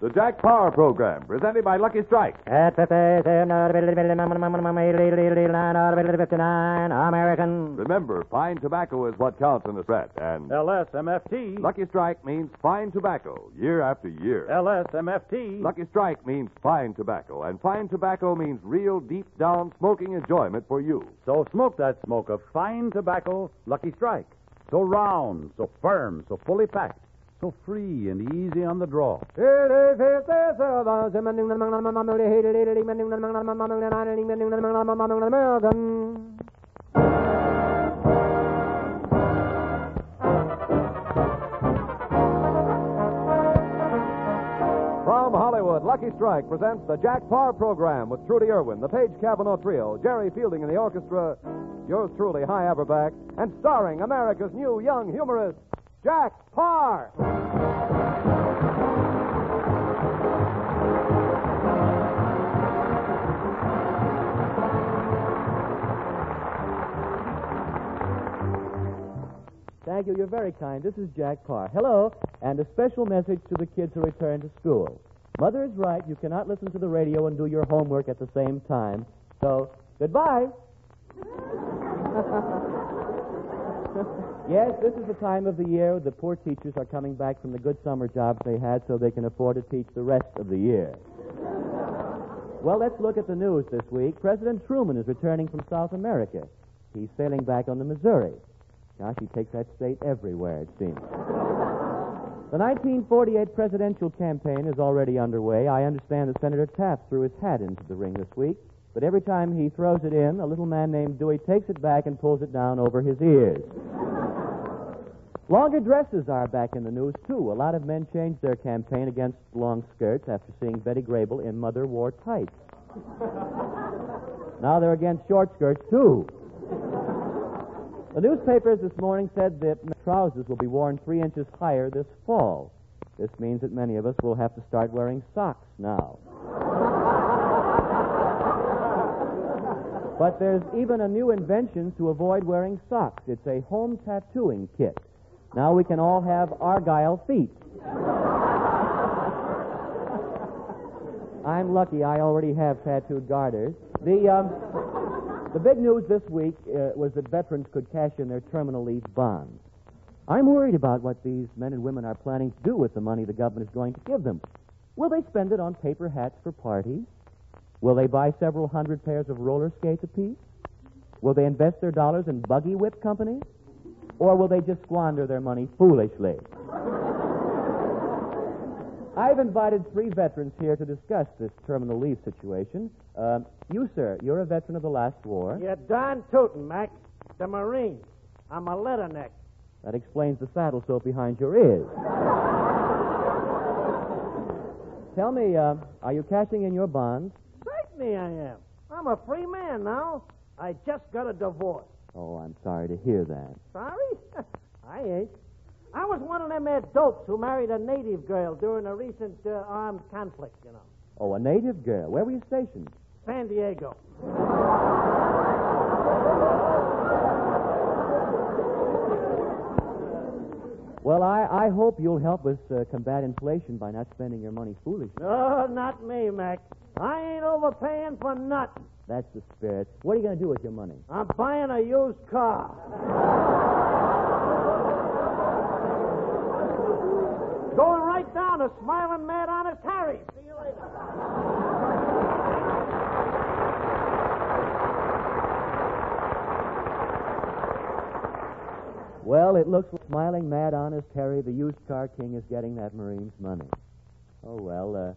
The Jack Paar program, presented by Lucky Strike. American. Remember, fine tobacco is what counts in the threat, and LSMFT. Lucky Strike means fine tobacco, year after year. LSMFT. Lucky Strike means fine tobacco, and fine tobacco means real deep-down smoking enjoyment for you. So smoke that smoke of fine tobacco, Lucky Strike. So round, so firm, so fully packed, so free and easy on the draw. From Hollywood, Lucky Strike presents the Jack Paar program with Trudy Irwin, the Paige Kavanagh Trio, Jerry Fielding in the orchestra, yours truly, High Aberback, and starring America's new young humorist, Jack Paar. Thank you. You're very kind. This is Jack Paar. Hello, and a special message to the kids who return to school. Mother is right. You cannot listen to the radio and do your homework at the same time. So, goodbye. Yes, this is the time of the year the poor teachers are coming back from the good summer jobs they had so they can afford to teach the rest of the year. Well, let's look at the news this week. President Truman is returning from South America. He's sailing back on the Missouri. Gosh, he takes that state everywhere, it seems. The 1948 presidential campaign is already underway. I understand that Senator Taft threw his hat into the ring this week, but every time he throws it in, a little man named Dewey takes it back and pulls it down over his ears. Longer dresses are back in the news, too. A lot of men changed their campaign against long skirts after seeing Betty Grable in Mother Wore Tights. Now they're against short skirts, too. The newspapers this morning said that trousers will be worn 3 inches higher this fall. This means that many of us will have to start wearing socks now. But there's even a new invention to avoid wearing socks. It's a home tattooing kit. Now we can all have Argyle feet. I'm lucky I already have tattooed garters. The big news this week was that veterans could cash in their terminal leave bonds. I'm worried about what these men and women are planning to do with the money the government is going to give them. Will they spend it on paper hats for parties? Will they buy several hundred pairs of roller skates apiece? Will they invest their dollars in buggy whip companies? Or will they just squander their money foolishly? I've invited 3 veterans here to discuss this terminal leave situation. You, sir, you're a veteran of the last war. You're darn tootin', Mac. The Marines. I'm a letterneck. That explains the saddle soap behind your ears. Tell me, are you cashing in your bonds? Certainly I am. I'm a free man now. I just got a divorce. Oh, I'm sorry to hear that. Sorry? I ain't. I was one of them there dopes who married a native girl during a recent armed conflict, you know. Oh, a native girl. Where were you stationed? San Diego. Well, I hope you'll help us combat inflation by not spending your money foolishly. No, not me, Mac. I ain't overpaying for nothing. That's the spirit. What are you going to do with your money? I'm buying a used car. Going right down to Smiling Mad Honest Harry. See you later. Well, it looks like Smiling Mad Honest Harry, the used car king, is getting that Marine's money. Oh, well,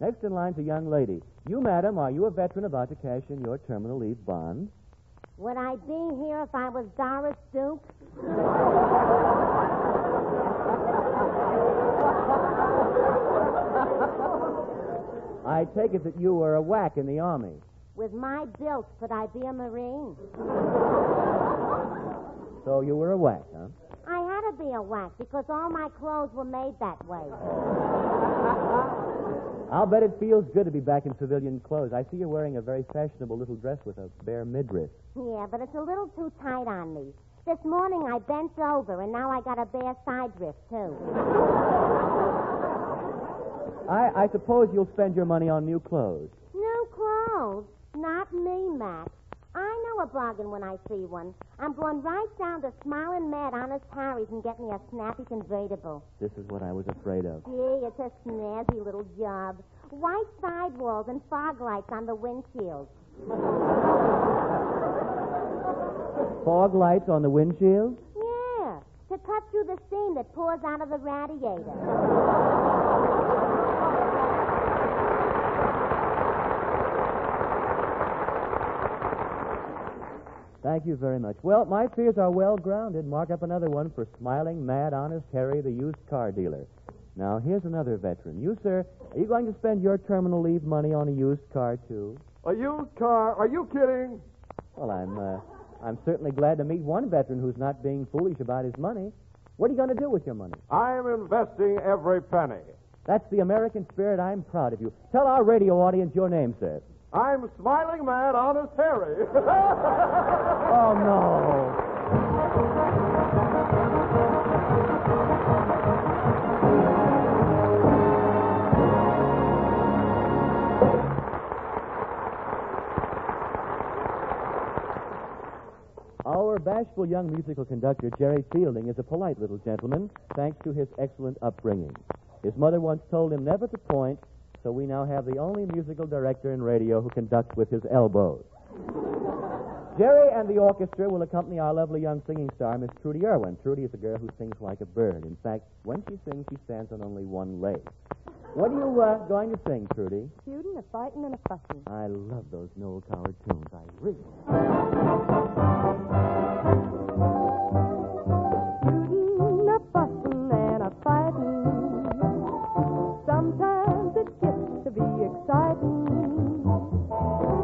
next in line's a young lady. You, madam, are you a veteran about to cash in your terminal leave bonds? Would I be here if I was Doris Duke? I take it that you were a whack in the Army. With my build, could I be a Marine? So you were a whack, huh? I had to be a whack because all my clothes were made that way. I'll bet it feels good to be back in civilian clothes. I see you're wearing a very fashionable little dress with a bare midriff. Yeah, but it's a little too tight on me. This morning I bent over, and now I got a bare side drift, too. I suppose you'll spend your money on new clothes. New clothes? Not me, Mac. I know a bargain when I see one. I'm going right down to Smiling Mad Honest Harry's and get me a snappy convertible. This is what I was afraid of. Gee, it's a snazzy little job. White sidewalls and fog lights on the windshield. Fog lights on the windshield? Yeah, to cut through the steam that pours out of the radiator. Thank you very much. Well, my fears are well-grounded. Mark up another one for Smiling Mad Honest Harry, the used car dealer. Now, here's another veteran. You, sir, are you going to spend your terminal leave money on a used car, too? A used car? Are you kidding? Well, I'm certainly glad to meet one veteran who's not being foolish about his money. What are you going to do with your money? I'm investing every penny. That's the American spirit. I'm proud of you. Tell our radio audience your name, sir. I'm Smiling Mad Honest Harry. Oh, no. Our bashful young musical conductor, Jerry Fielding, is a polite little gentleman, thanks to his excellent upbringing. His mother once told him never to point, so we now have the only musical director in radio who conducts with his elbows. Jerry and the orchestra will accompany our lovely young singing star, Miss Trudy Irwin. Trudy is a girl who sings like a bird. In fact, when she sings, she stands on only one leg. What are you going to sing, Trudy? Shooting, a fighting, and a fussing. I love those Noel Coward tunes. I really. Shooting, a fussing, and a fighting. Sometimes it gets to be exciting.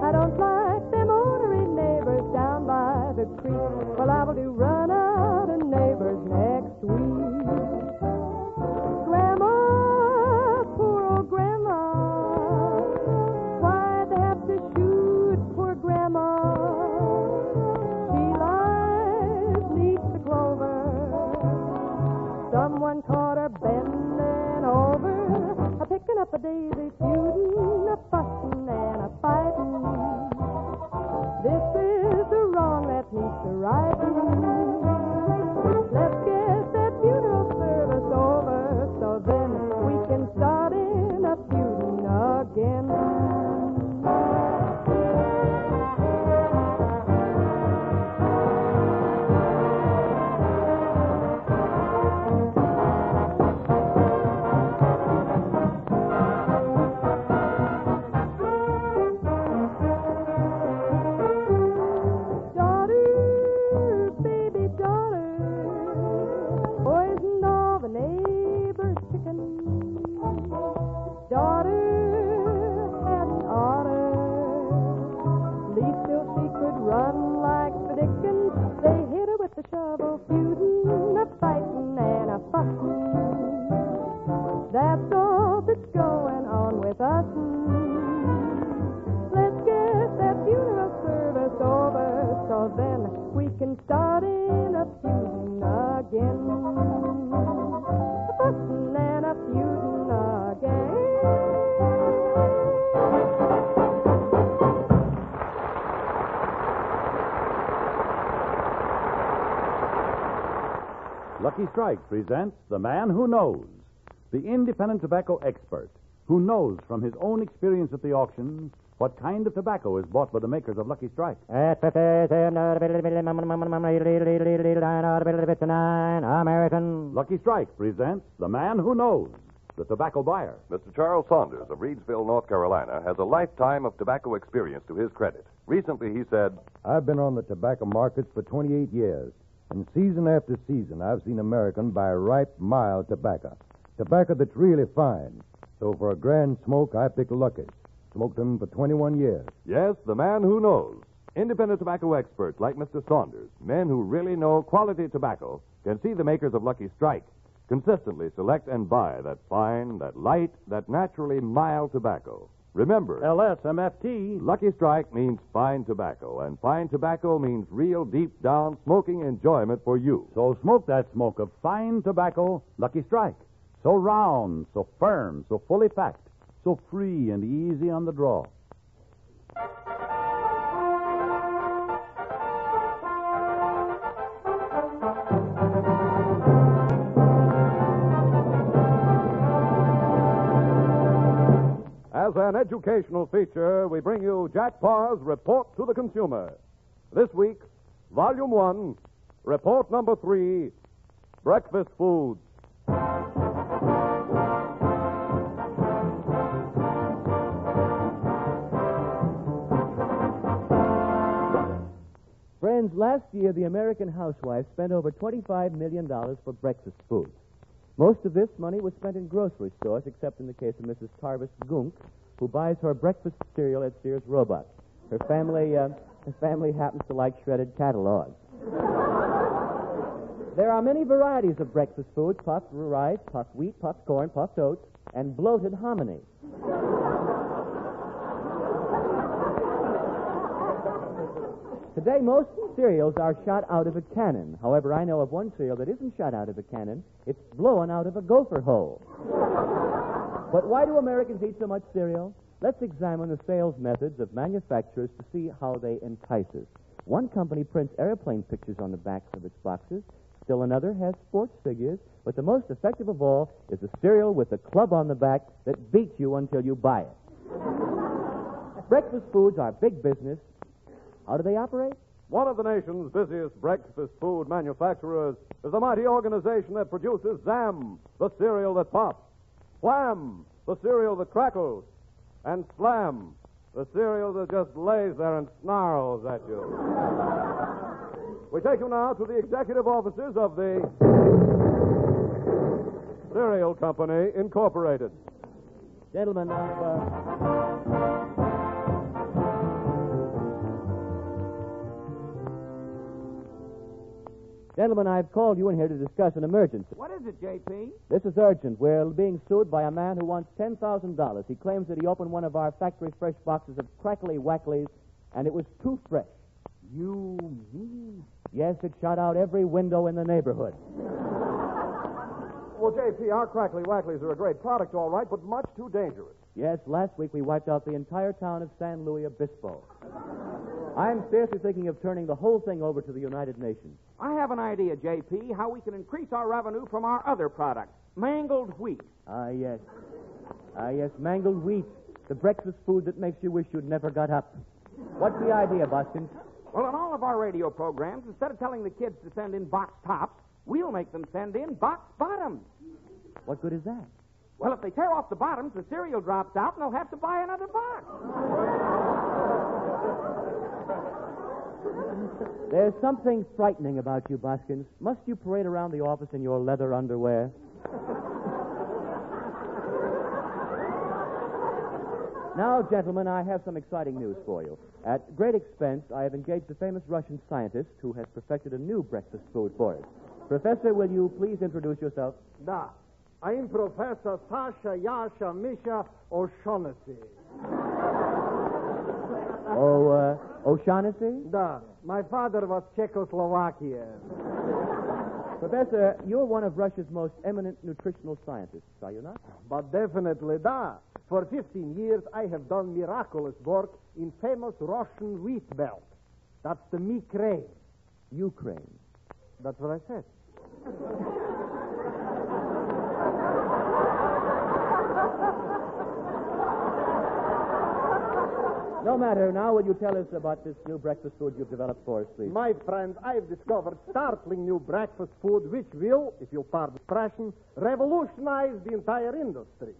I don't like them ornery neighbors down by the creek. Well, I will do run out of neighbors next week. Grandma, poor old Grandma, why'd they have to shoot poor Grandma? She lies neath the clover. Someone caught her bending over, picking up a daisy, shooting, a fussing, and a fighting. This is the wrong that needs the righting. Let's get that funeral service over, so then we can start in a feuding again. Lucky Strike presents The Man Who Knows, the independent tobacco expert who knows from his own experience at the auctions what kind of tobacco is bought by the makers of Lucky Strike. American. Lucky Strike presents The Man Who Knows, the tobacco buyer. Mr. Charles Saunders of Reedsville, North Carolina, has a lifetime of tobacco experience to his credit. Recently, he said, I've been on the tobacco markets for 28 years, and season after season, I've seen Americans buy ripe, mild tobacco. Tobacco that's really fine. So for a grand smoke, I pick Lucky. Smoked them for 21 years. Yes, the man who knows. Independent tobacco experts like Mr. Saunders, men who really know quality tobacco, can see the makers of Lucky Strike consistently select and buy that fine, that light, that naturally mild tobacco. Remember, LSMFT. Lucky Strike means fine tobacco, and fine tobacco means real deep-down smoking enjoyment for you. So smoke that smoke of fine tobacco, Lucky Strike. So round, so firm, so fully packed, so free and easy on the draw. As an educational feature, we bring you Jack Paar's Report to the Consumer. This week, Volume 1, Report Number 3, Breakfast Foods. Friends, last year the American housewife spent over $25 million for breakfast foods. Most of this money was spent in grocery stores, except in the case of Mrs. Tarvis Gunk, who buys her breakfast cereal at Sears Roebuck. Her family happens to like shredded catalogs. There are many varieties of breakfast foods: puffed rice, puffed wheat, puffed corn, puffed oats, and bloated hominy. Today, most cereals are shot out of a cannon. However, I know of one cereal that isn't shot out of a cannon. It's blown out of a gopher hole. But why do Americans eat so much cereal? Let's examine the sales methods of manufacturers to see how they entice us. One company prints airplane pictures on the backs of its boxes. Still another has sports figures. But the most effective of all is a cereal with a club on the back that beats you until you buy it. Breakfast foods are big business. How do they operate? One of the nation's busiest breakfast food manufacturers is the mighty organization that produces Zam, the cereal that pops, Wham, the cereal that crackles, and Slam, the cereal that just lays there and snarls at you. We take you now to the executive offices of the Cereal Company, Incorporated. Gentlemen, I've called you in here to discuss an emergency. What is it, J.P.? This is urgent. We're being sued by a man who wants $10,000. He claims that he opened one of our factory fresh boxes of Crackly Wackleys, and it was too fresh. You mean? Yes, it shot out every window in the neighborhood. Well, J.P., our Crackly Wackleys are a great product, all right, but much too dangerous. Yes, last week we wiped out the entire town of San Luis Obispo. I'm seriously thinking of turning the whole thing over to the United Nations. I have an idea, J.P., how we can increase our revenue from our other products, mangled wheat. Ah, yes, mangled wheat, the breakfast food that makes you wish you'd never got up. What's the idea, Buskins? Well, in all of our radio programs, instead of telling the kids to send in box tops, we'll make them send in box bottoms. What good is that? Well, if they tear off the bottoms, the cereal drops out, and they'll have to buy another box. There's something frightening about you, Buskins. Must you parade around the office in your leather underwear? Now, gentlemen, I have some exciting news for you. At great expense, I have engaged a famous Russian scientist who has perfected a new breakfast food for us. Professor, will you please introduce yourself? Da. I'm Professor Sasha Yasha Misha O'Shaughnessy. O'Shaughnessy? Da. My father was Czechoslovakian. Professor, you're one of Russia's most eminent nutritional scientists, are you not? But definitely da. For 15 years, I have done miraculous work in famous Russian wheat belt. That's the Ukraine. Ukraine. That's what I said. No matter. Now, will you tell us about this new breakfast food you've developed for us, please? My friend, I've discovered startling new breakfast food which will, if you'll pardon the expression, revolutionize the entire industry.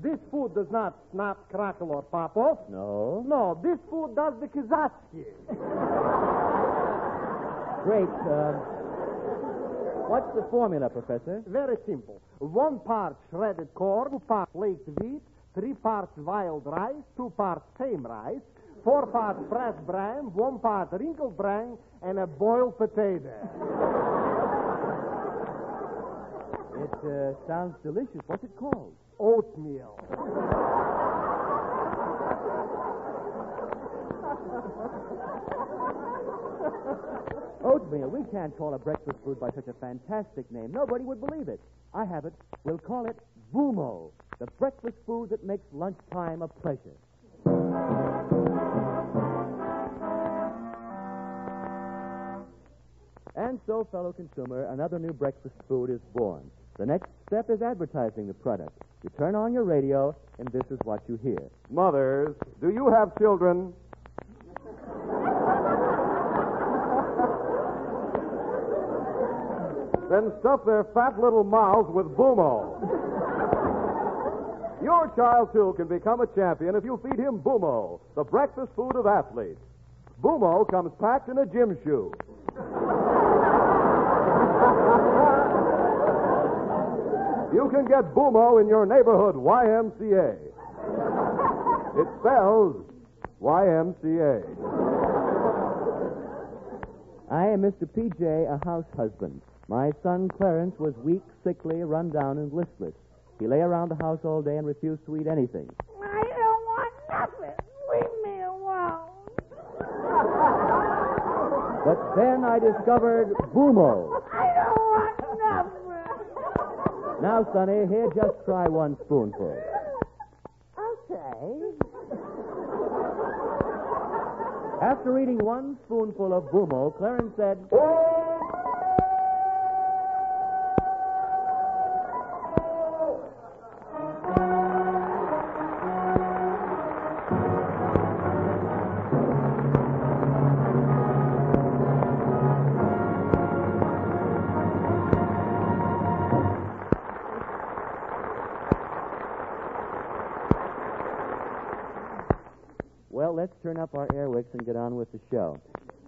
This food does not snap, crackle, or pop off. No? No, this food does the Kazatsky. Great. What's the formula, Professor? Very simple. 1 part shredded corn, 2 parts flaked wheat, 3 parts wild rice, 2 parts same rice, 4 parts fresh bran, 1 part wrinkled bran, and a boiled potato. It sounds delicious. What's it called? Oatmeal. Oatmeal. We can't call a breakfast food by such a fantastic name. Nobody would believe it. I have it. We'll call it Boomo, the breakfast food that makes lunchtime a pleasure. And so, fellow consumer, another new breakfast food is born. The next step is advertising the product. You turn on your radio, and this is what you hear. Mothers, do you have children? Then stuff their fat little mouths with Boomo. Your child, too, can become a champion if you feed him Boomo, the breakfast food of athletes. Boomo comes packed in a gym shoe. You can get Boomo in your neighborhood YMCA. It spells YMCA. I am Mr. P.J., a house husband. My son Clarence was weak, sickly, run down, and listless. He lay around the house all day and refused to eat anything. I don't want nothing. Leave me alone. But then I discovered Boomo. I don't want nothing. Now, Sonny, here, just try one spoonful. Okay. After eating one spoonful of Boomo, Clarence said, well, let's turn up our airwicks and get on with the show.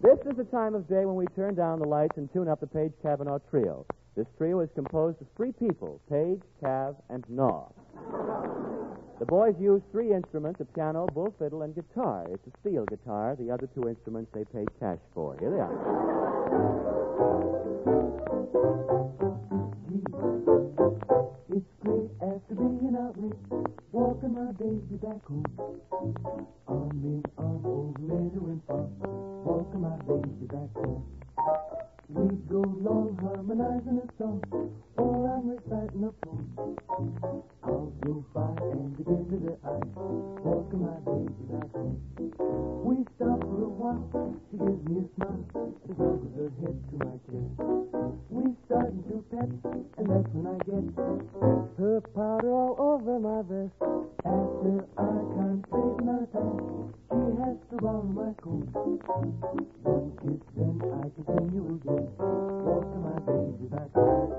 This is the time of day when we turn down the lights and tune up the Paige Kavanagh Trio. This trio is composed of three people, Paige, Cav, and Naw. The boys use three instruments, a piano, bull fiddle, and guitar. It's a steel guitar. The other two instruments they paid cash for. Here they are. It's great after being out late, walking my baby back home. Arm in arm over meadow and farm, walking my baby back home. We go along harmonizing a song, while I'm reciting a poem. I'll go by and begin to the eye, walking my baby back home. We stop for a while, she gives me a smile, and snuggles her head to my chest. We starting to pet, and that's when I get her powder all over my vest. After I concentrate my time, she has to borrow my coat. One kiss, then I continue again, walking my baby back home.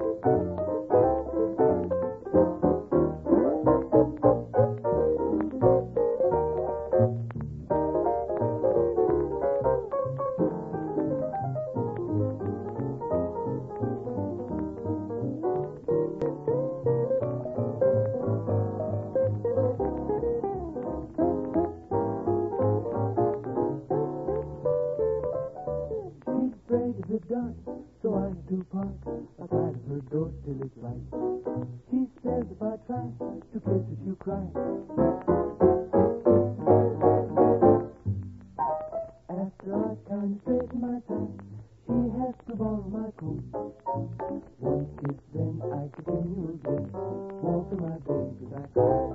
So I have to park outside of her door till it's light. She says if I try to kiss her, she'll cry. After I kind of straighten my tie, she has to borrow my coat. One kiss, then I continue again, walking my baby back home.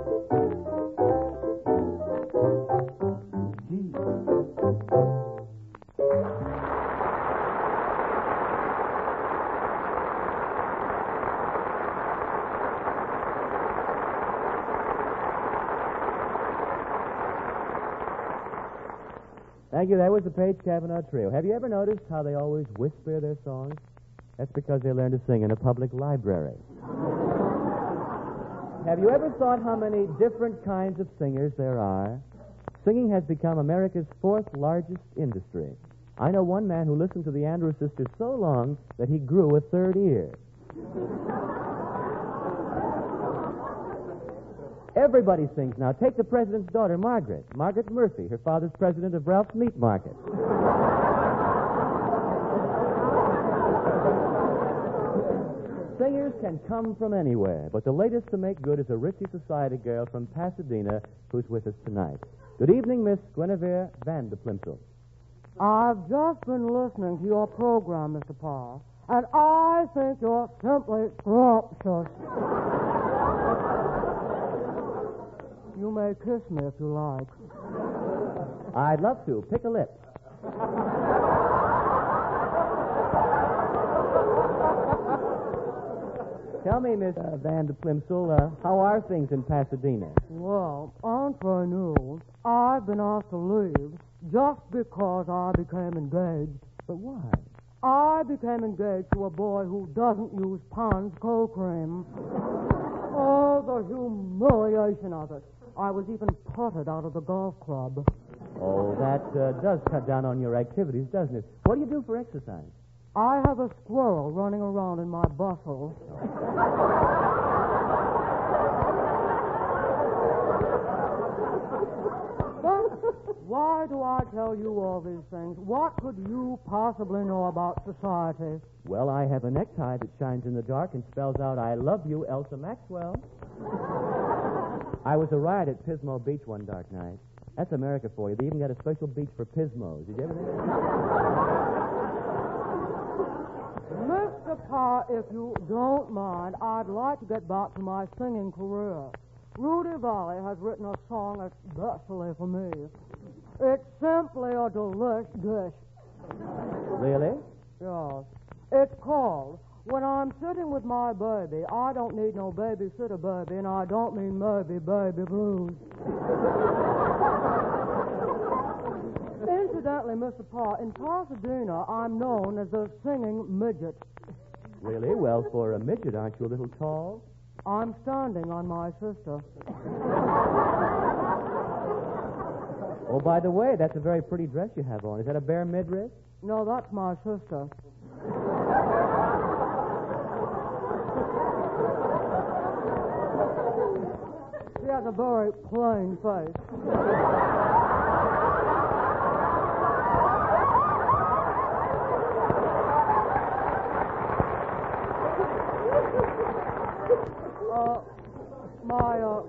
Thank you. That was the Paige Kavanagh Trio. Have you ever noticed how they always whisper their songs? That's because they learned to sing in a public library. Have you ever thought how many different kinds of singers there are? Singing has become America's fourth largest industry. I know one man who listened to the Andrews Sisters so long that he grew a third ear. Everybody sings now. Take the president's daughter, Margaret. Margaret Murphy. Her father's president of Ralph's Meat Market. Singers can come from anywhere, but the latest to make good is a Ritchie Society girl from Pasadena who's with us tonight. Good evening, Miss Guinevere Van de Plimsoll. I've just been listening to your program, Mr. Paar, And I think you're simply scrumptious. You may kiss me if you like. I'd love to. Pick a lip. Tell me, Miss Van de Plimsoll, how are things in Pasadena? Well, entre nous, I've been asked to leave just because I became engaged. But why? I became engaged to a boy who doesn't use Pond's cold cream. Oh, the humiliation of it. I was even putted out of the golf club. Oh, that does cut down on your activities, doesn't it? What do you do for exercise? I have a squirrel running around in my bustle. But why do I tell you all these things? What could you possibly know about society? Well, I have a necktie that shines in the dark and spells out, I love you, Elsa Maxwell. I was a riot at Pismo Beach one dark night. That's America for you. They even got a special beach for Pismos. Did you ever know that? Mr. Paar, if you don't mind, I'd like to get back to my singing career. Rudy Valley has written a song especially for me. It's simply a delish dish. Really? Yes. It's called When I'm Sitting with My Baby, I Don't Need No Babysitter Baby, and I Don't Mean Maybe Baby Blues. Incidentally, Mr. Paar, in Pasadena, I'm known as the singing midget. Really? Well, for a midget, aren't you a little tall? I'm standing on my sister. Oh, by the way, that's a very pretty dress you have on. Is that a bare midriff? No, that's my sister. She has a very plain face.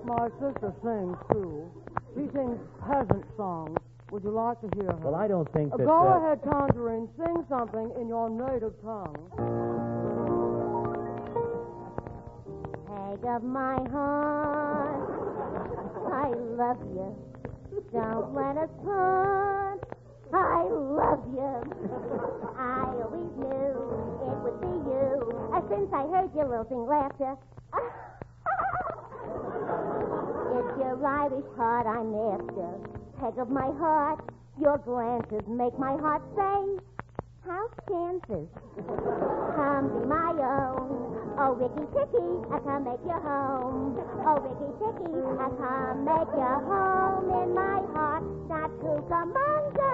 My sister sings, too. She sings peasant songs. Would you like to hear her? Well, I don't think that... Go ahead, Tangerine. Sing something in your native tongue. Peg of my heart, I love you. Don't let us part. I love you. I always knew it would be you. Since I heard your lilting laughter. It's your Irish heart I'm after. Peg of my heart, your glances make my heart say, how's chances? Come be my own. Oh, Ricky Ticky, I come make you home. Oh, Ricky Ticky, I come make you home in my heart. Not Cucamonga,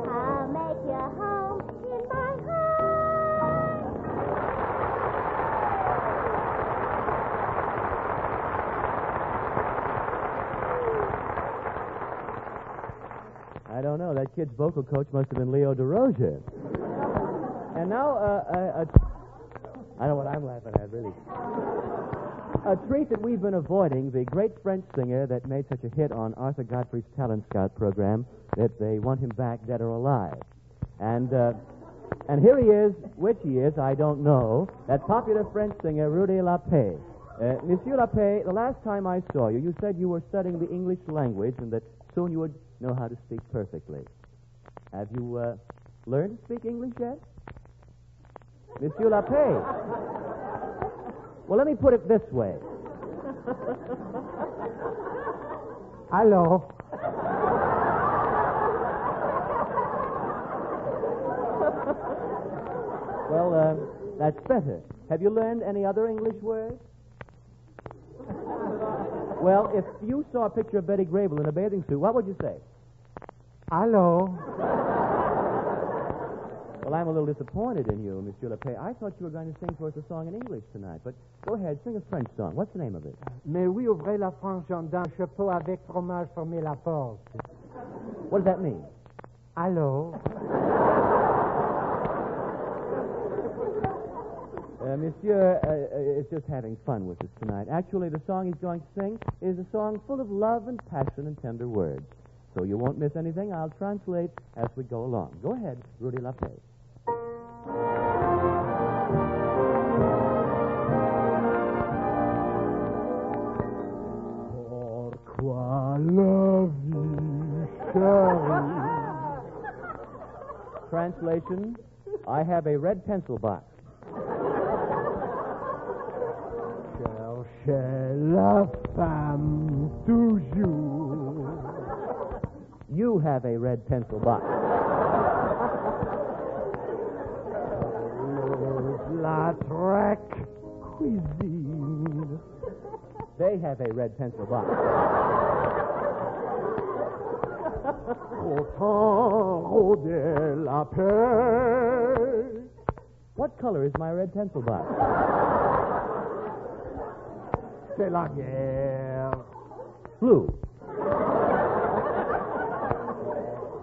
I'll make you home in my heart. I don't know. That kid's vocal coach must have been Leo DeRozier. And now, I don't know what I'm laughing at, really. A treat that we've been avoiding, the great French singer that made such a hit on Arthur Godfrey's Talent Scout program that they want him back dead or alive. And here he is, which he is, I don't know, that popular French singer, Rudy Paige. Monsieur Paige, the last time I saw you, you said you were studying the English language and that soon you would know how to speak perfectly. Have you learned to speak English yet? Monsieur Paige. Well, let me put it this way. Hello. Well, that's better. Have you learned any other English words? Well, if you saw a picture of Betty Grable in a bathing suit, what would you say? Hello. Well, I'm a little disappointed in you, Monsieur Paige. I thought you were going to sing for us a song in English tonight, but go ahead, sing a French song. What's the name of it? Mais oui, ouvrez la frange dans le chapeau avec fromage, fermez la porte. What does that mean? Hello. Monsieur is just having fun with us tonight. Actually, the song he's going to sing is a song full of love and passion and tender words. So you won't miss anything. I'll translate as we go along. Go ahead, Rudy Paige. Translation, I have a red pencil box. Cherchez la femme toujours. You have a red pencil box. La track cuisine. They have a red pencil box. Autant rôder la paix. What color is my red pencil box? C'est la guerre. Blue.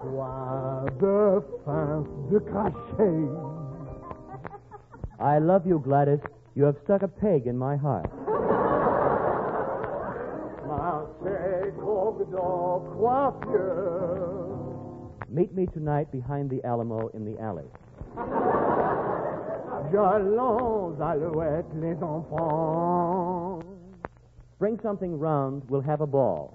Quoi de fin de cracher. I love you, Gladys. You have stuck a peg in my heart. Marchez Cogdo coiffure. Meet me tonight behind the Alamo in the alley. Jalons alouettes les enfants. Bring something round. We'll have a ball.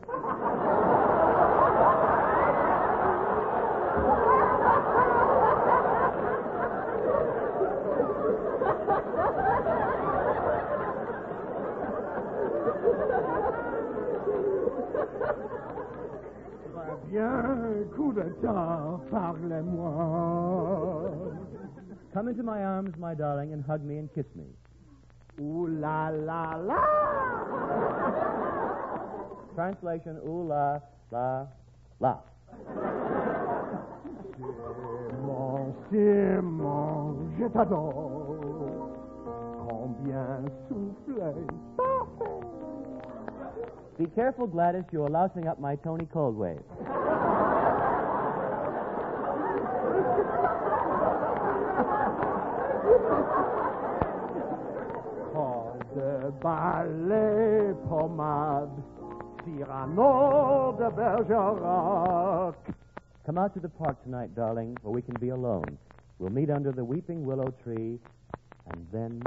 Bien, coup de temps, parlez-moi. Come into my arms, my darling, and hug me and kiss me. Ooh la la la. Translation, ooh la, la, la. C'est mon, je t'adore. Combien soufflé. Parfait. Be careful, Gladys. You're lousing up my Tony Coldwave. Corps de ballet, pommade, Cyrano de Bergerac. Come out to the park tonight, darling, where we can be alone. We'll meet under the weeping willow tree, and then...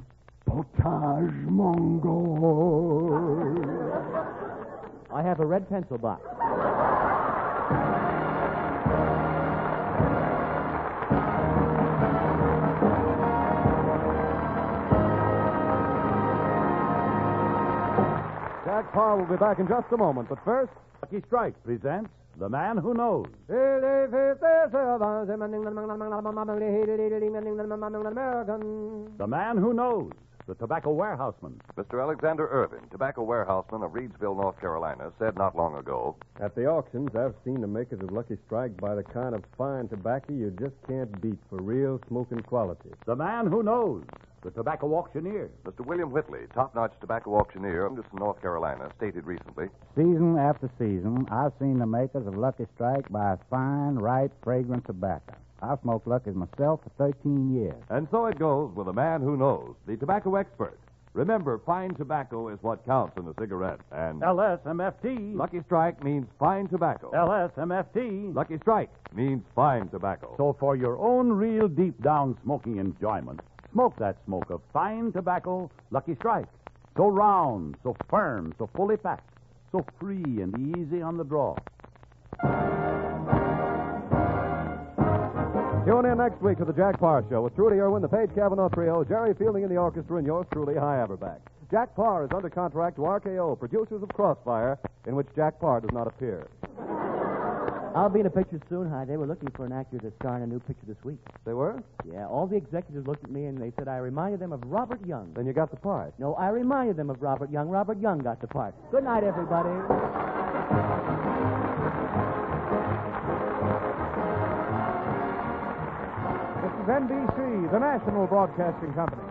Potage mongol. I have a red pencil box. Jack Paar will be back in just a moment, but first... Lucky Strike presents The Man Who Knows. The Man Who Knows, the tobacco warehouseman. Mr. Alexander Irvin, tobacco warehouseman of Reedsville, North Carolina, said not long ago, At the auctions, I've seen the makers of Lucky Strike buy the kind of fine tobacco you just can't beat for real smoking quality. The Man Who Knows, the tobacco auctioneer. Mr. William Whitley, top-notch tobacco auctioneer from North Carolina, stated recently, Season after season, I've seen the makers of Lucky Strike buy fine, ripe, fragrant tobacco. I've smoked Lucky's myself for 13 years. And so it goes with the man who knows, the tobacco expert. Remember, fine tobacco is what counts in a cigarette. And LSMFT. Lucky Strike means fine tobacco. LSMFT. Lucky Strike means fine tobacco. So for your own real deep-down smoking enjoyment, smoke that smoke of fine tobacco, Lucky Strike. So round, so firm, so fully packed, so free and easy on the draw. Tune in next week to the Jack Paar Show with Rudy Irwin, the Paige Kavanagh Trio, Jerry Fielding in the orchestra, and yours truly, High Averback. Jack Paar is under contract to RKO, producers of Crossfire, in which Jack Paar does not appear. I'll be in a picture soon, Hi. They were looking for an actor to star in a new picture this week. They were? Yeah, all the executives looked at me and they said I reminded them of Robert Young. Then you got the part. No, I reminded them of Robert Young. Robert Young got the part. Good night, everybody. This is NBC, the national broadcasting company.